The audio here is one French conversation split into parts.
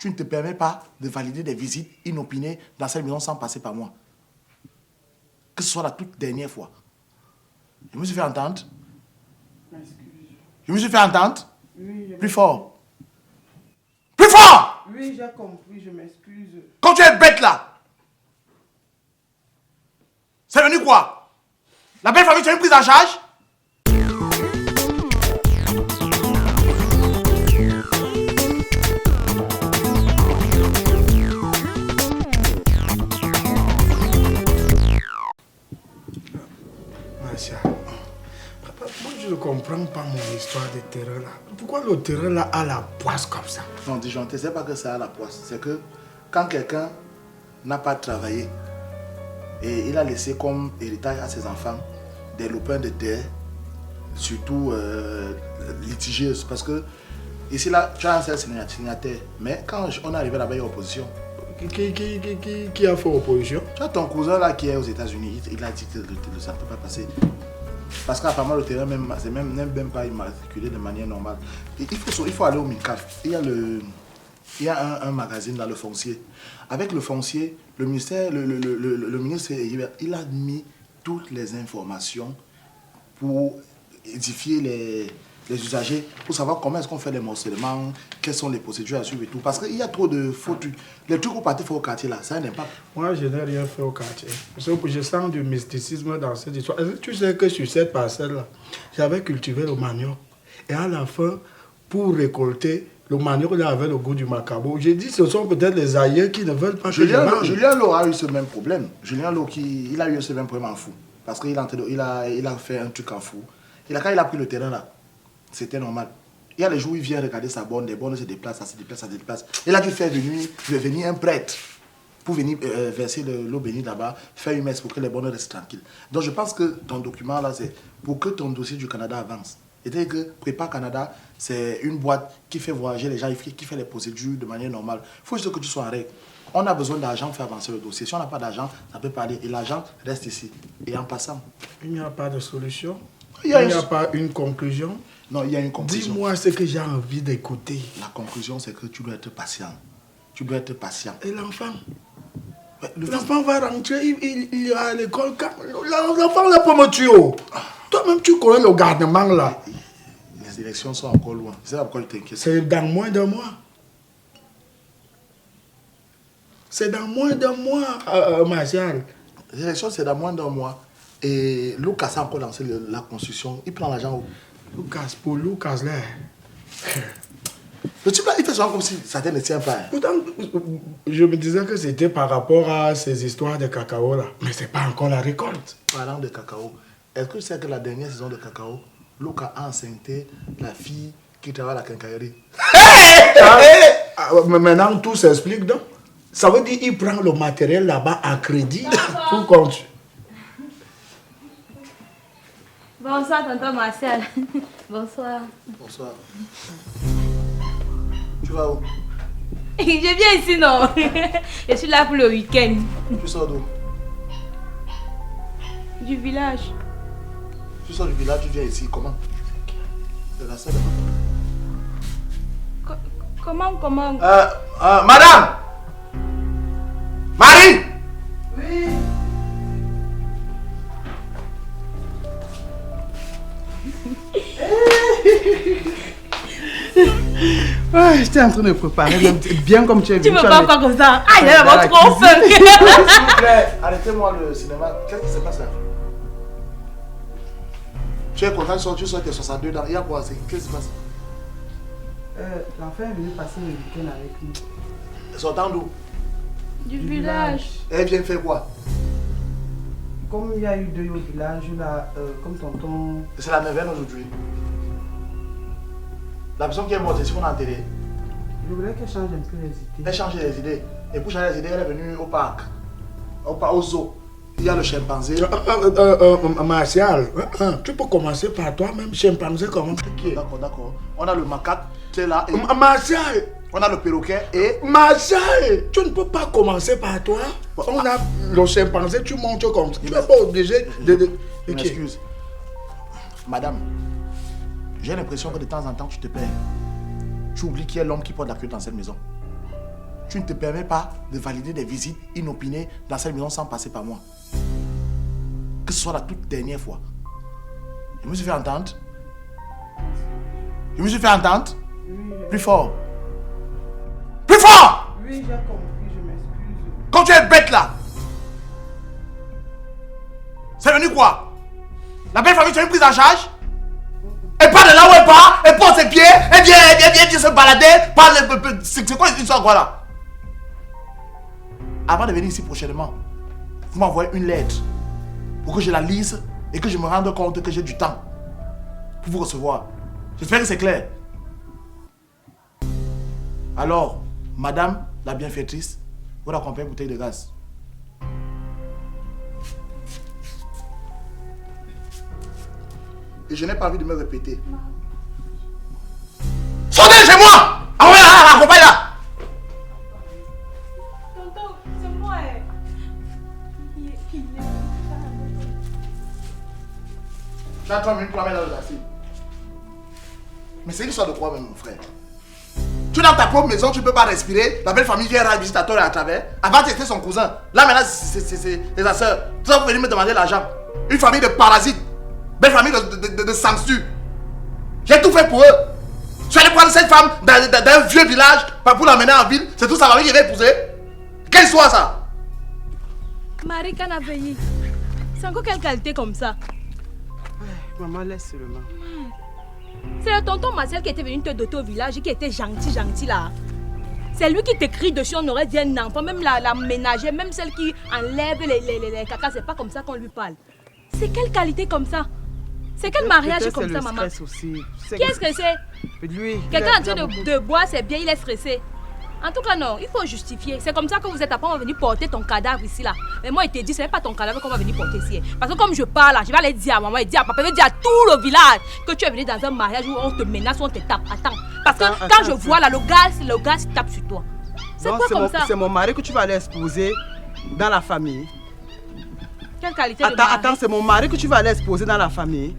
tu ne te permets pas de valider des visites inopinées dans cette maison sans passer par moi. Que ce soit la toute dernière fois. Je me suis fait entendre. Je me suis fait entendre. Oui, plus fort. Plus fort! Oui, j'ai compris, je m'excuse. Quand tu es bête là, c'est venu quoi? La belle famille, tu as une prise en charge? Moi, je ne comprends pas mon histoire de terrain là. Pourquoi le terrain là a la poisse comme ça? Non, disjoncté, c'est pas que ça a la poisse. C'est que quand quelqu'un n'a pas travaillé et il a laissé comme héritage à ses enfants des lopins de terre, surtout litigieuses. Parce que ici là, tu as un seul signataire. Mais quand on est arrivé là-bas, il y a opposition. Qui a fait opposition? Tu as ton cousin là qui est aux États-Unis. Il a dit que ça ne peut pas passer. Parce qu'apparemment le terrain n'est même pas immatriculé de manière normale. Et il faut aller au MICAF. Il y a un magazine dans le foncier. Avec le foncier, le ministère, le ministre, il a mis toutes les informations pour édifier les usagers, pour savoir comment est-ce qu'on fait les morcellements, quelles sont les procédures à suivre et tout. Parce qu'il y a trop de faux trucs. Les trucs qu'on partait faire au quartier là, ça a un impact. Moi, je n'ai rien fait au quartier. Je sens du mysticisme dans cette histoire. Tu sais que sur cette parcelle-là, j'avais cultivé le manioc. Et à la fin, pour récolter, le manioc là avait le goût du macabo. J'ai dit, ce sont peut-être les aïeux qui ne veulent pas que je mange. Julien Lo a eu ce même problème. Julien Lo, il a eu ce même problème en fou. Parce qu'il a fait un truc en fou. Quand il a pris le terrain là, c'était normal. Il y a les jours où il vient regarder sa borne, les bornes se déplacent, ça se déplace, ça se déplace. Il a dû faire venir un prêtre pour venir verser l'eau bénie là-bas, faire une messe pour que les bornes restent tranquilles. Donc je pense que ton document là, c'est pour que ton dossier du Canada avance. C'est-à-dire que Prépare Canada, c'est une boîte qui fait voyager les gens, qui fait les procédures de manière normale. Il faut juste que tu sois en règle. On a besoin d'argent pour faire avancer le dossier. Si on n'a pas d'argent, ça peut pas aller. Et l'argent reste ici. Et en passant. Il n'y a pas de solution. Il n'y a pas une conclusion. Non, il y a une conclusion. Dis-moi ce que j'ai envie d'écouter. La conclusion, c'est que tu dois être patient. Tu dois être patient. Et l'enfant? L'enfant va rentrer, il ira à l'école. L'enfant là peut me tuer. Toi-même, tu connais le gardement là. Les élections sont encore loin. C'est pourquoi je t'inquiète. C'est dans moins d'un mois. C'est dans moins d'un mois, Martial. Les élections, c'est dans moins d'un mois. Et Lucas a encore lancé la construction. Il prend l'argent où? Lucas là. Le type là, il fait souvent comme si ça ne tient pas. Pourtant, je me disais que c'était par rapport à ces histoires de cacao là. Mais c'est pas encore la récolte. Parlant de cacao, est-ce que tu sais que la dernière saison de cacao, Lucas a enceinté la fille qui travaille à la quincaillerie? Maintenant, tout s'explique donc. Ça veut dire qu'il prend le matériel là-bas à crédit pour compte. Bonsoir, tonton Martial. Bonsoir. Bonsoir. Tu vas où? Je viens ici, non. Je suis là pour le week-end. Tu sors d'où? Du village. Tu sors du village, tu viens ici, comment? C'est la seule. Comment? Madame! Marie! Oui. Ouais, j'étais en train de préparer, bien comme tu es venu. Tu me parles pas comme ça. Ah, il a vraiment trop faim. S'il vous plaît, arrêtez-moi le cinéma. Qu'est-ce qui se passe là? Tu es content, tu sors tes 62 ans. Il y a quoi? Qu'est-ce qui se passe? L'enfant est venu passer le week-end avec nous. Sortant d'où? Du village. Elle vient faire quoi? Comme il y a eu deux au village, là, comme tonton... C'est la 9e aujourd'hui. La personne qui est morte, c'est ce qu'on a enterré. Je voulais qu'elle change un peu les idées. Elle change les idées. Et pour changer les idées, elle est venue au parc. Au zoo. Il y a le chimpanzé. Martial, tu peux commencer par toi-même, chimpanzé comment? D'accord. On a le macaque qui est là. Et Martial! on a le perroquet et... Martial! Tu ne peux pas commencer par toi. On a le chimpanzé, tu montes comme ça. Tu n'es pas obligé de... Excuse. Madame, j'ai l'impression que de temps en temps, tu te perds. Tu oublies qui est l'homme qui porte la queue dans cette maison. tu ne te permets pas de valider des visites inopinées dans cette maison sans passer par moi. Que ce soit la toute dernière fois. Je me suis fait entendre. Je me suis fait entendre. Plus fort. Plus fort! Oui, j'ai compris, je m'excuse. Quand tu es bête là, c'est venu quoi? La belle famille, tu as une prise en charge? Elle part de là où elle part, elle porte ses pieds, elle vient se balader, parle, c'est quoi cette histoire quoi là? Avant de venir ici prochainement, vous m'envoyez une lettre pour que je la lise et que je me rende compte que j'ai du temps pour vous recevoir. J'espère que c'est clair. Alors, madame la bienfaitrice, vous l'accompagnez une bouteille de gaz. Et je n'ai pas envie de me répéter. Sortez chez moi! Accompagne-la! Tonton, c'est moi. Tu as 3 minutes pour la mettre dans le taxi. Mais c'est une histoire de quoi même, mon frère? Tu es dans ta propre maison, tu ne peux pas respirer. La belle famille vient rendre visite à toi et à travers. Avant, tu étais son cousin. Là, maintenant, c'est sa soeur. Tout ça, vous venez me demander l'argent. Une famille de parasites. Belle famille de sangsues. J'ai tout fait pour eux. Je suis allé prendre cette femme d'un vieux village pour l'amener en ville. C'est tout sa famille qui va épouser. Quelle histoire ça? Marie Canaveillé. C'est encore quelle qualité comme ça? Maman, laisse seulement. C'est le tonton Marcel qui était venu te doter au village et qui était gentil là. C'est lui qui t'écrit dessus, on aurait dit un enfant, même la ménagère, même celle qui enlève les cacas, c'est pas comme ça qu'on lui parle. C'est quelle qualité comme ça? C'est quel mariage comme ça, maman? Aussi. Qui est stressé? Lui. Quelqu'un en train de boire, c'est bien, il est stressé. En tout cas, non, il faut justifier. C'est comme ça que vous êtes après, on va venir porter ton cadavre ici, là. Mais moi, il te dit, ce n'est pas ton cadavre qu'on va venir porter ici. Parce que comme je parle, là, je vais aller dire à maman, et dire à papa, je vais dire à tout le village que tu es venu dans un mariage où on te menace, où on te tape. Attends. Parce que quand je vois là, le gars tape sur toi. C'est quoi comme ça? C'est mon mari que tu vas aller exposer dans la famille. Quelle qualité de mari? Attends, c'est mon mari que tu vas aller exposer dans la famille.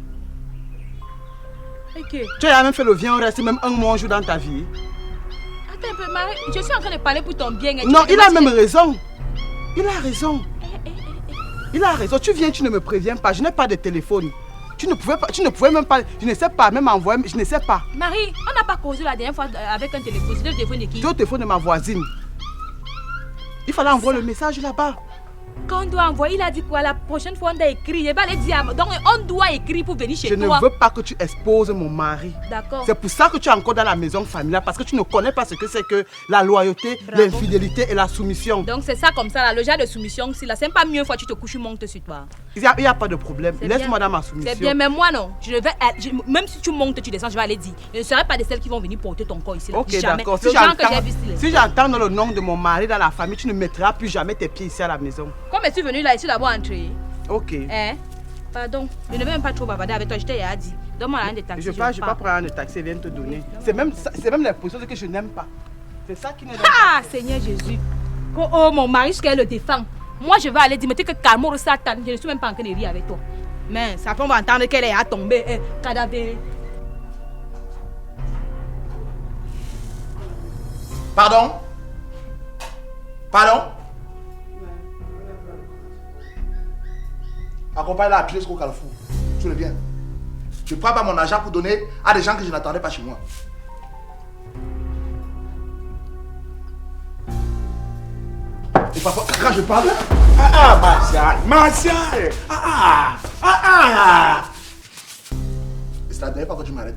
Ok. Tu as même fait le viens, rester même un mois, un jour dans ta vie. Attends un peu, Marie, je suis en train de parler pour ton bien. Non, il a même raison. Il a raison. Il a raison. Tu viens, tu ne me préviens pas. Je n'ai pas de téléphone. Tu ne pouvais même pas. Je ne sais pas, même envoyer. Je ne sais pas. Marie, on n'a pas causé la dernière fois avec un téléphone. C'était le téléphone de qui? C'est le téléphone de ma voisine. Il fallait envoyer le message là-bas. Quand on doit envoyer, il a dit quoi? La prochaine fois, on doit écrire. Il va aller dire. Donc, on doit écrire pour venir chez toi. Je ne veux pas que tu exposes mon mari. D'accord. C'est pour ça que tu es encore dans la maison familiale. Parce que tu ne connais pas ce que c'est que la loyauté, l'infidélité et la soumission. Donc, c'est ça comme ça, là, le genre de soumission. Si là, c'est pas mieux une fois que tu te couches, tu montes sur toi. Il n'y a pas de problème. Laisse-moi dans ma soumission. C'est bien, mais moi, non. Même si tu montes, tu descends, je vais aller dire. Je ne serai pas de celles qui vont venir porter ton corps ici. Là. Ok, jamais. d'accord. Si j'entends le nom de mon mari dans la famille, tu ne mettras plus jamais tes pieds ici à la maison. Comme es-tu venu là, ici d'abord entrer? Ok. Pardon, je ne vais même pas trop bavarder avec toi, je t'ai dit. Donne-moi un de taxi. Je ne vais pas prendre un taxi, viens te donner. C'est même l'impression que je n'aime pas. C'est ça qui n'est pas. Ah, Seigneur Jésus. Oh, mon mari, jusqu'à le défend. Moi, je vais aller dire, mais tu es que Carmore Satan, je ne suis même pas en train de rire avec toi. Mais ça on va entendre qu'elle est à tomber, cadavre. Pardon? Pardon? Accompagne-la à pied jusqu'au Carrefour. Tu le viens. Je ne prends pas mon argent pour donner à des gens que je n'attendais pas chez moi. Et parfois, quand je parle... Martial! C'est la dernière fois que tu m'arrêtes.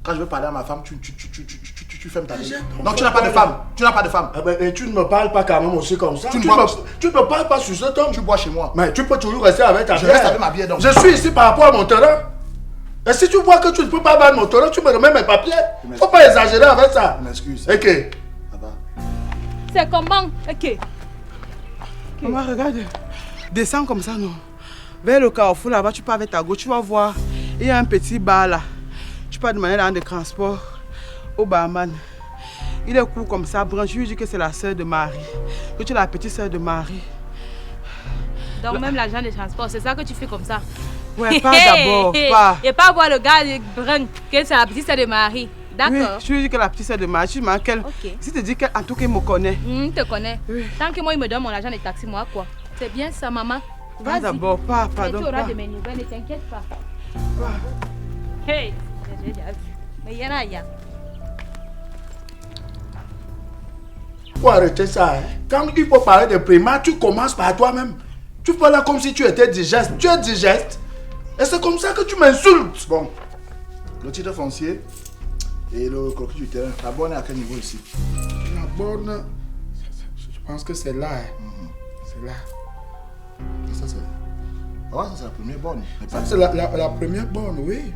Quand je veux parler à ma femme, tu fermes ta gueule. Non, tu n'as pas de femme. Tu n'as pas de femme. Mais tu ne me parles pas quand même aussi comme ça. Tu ne me parles pas sur cet homme. Tu bois chez moi. Mais tu peux toujours rester avec ta bière. Je reste avec ma bière donc. Je suis ici par rapport à mon terrain. Et si tu vois que tu ne peux pas vendre mon terrain, tu me remets mes papiers. Faut pas exagérer avec ça. Je m'excuse. Ok. Ça va. C'est comment? Ok. Maman, regarde. Descends comme ça, non. Vers le carrefour là-bas, tu pars avec ta gauche, tu vas voir. Il y a un petit bar là. Tu peux demander dans des transports au barman. Il est court comme ça, branche. Je lui dis que c'est la soeur de Marie. Que tu es la petite soeur de Marie. Donc même l'agent de transport, c'est ça que tu fais comme ça? Ouais, pas d'abord, pas. Et pas voir le gars brun, que c'est la petite soeur de Marie. D'accord. Je lui dis que la petite sœur de Marie, si tu dis qu'en tout cas, il me connaît. Je te connais. Oui. Tant que moi, il me donne mon argent de taxi, moi, quoi. C'est bien ça, maman. Pas d'abord, pardon. Tu auras de mes nouvelles, ne t'inquiète pas. Hey, j'ai déjà vu. Mais il y en a, Faut arrêter ça. Hein. Quand il faut parler de primaire, tu commences par toi-même. Tu parles comme si tu étais digeste. Tu es digeste. Et c'est comme ça que tu m'insultes. Bon, le titre foncier et le croquis du terrain, la borne est à quel niveau ici? La borne, je pense que c'est là. Hein. C'est là. Ça, c'est... Ah ouais, ça c'est la première borne. Ça, c'est la première borne, oui.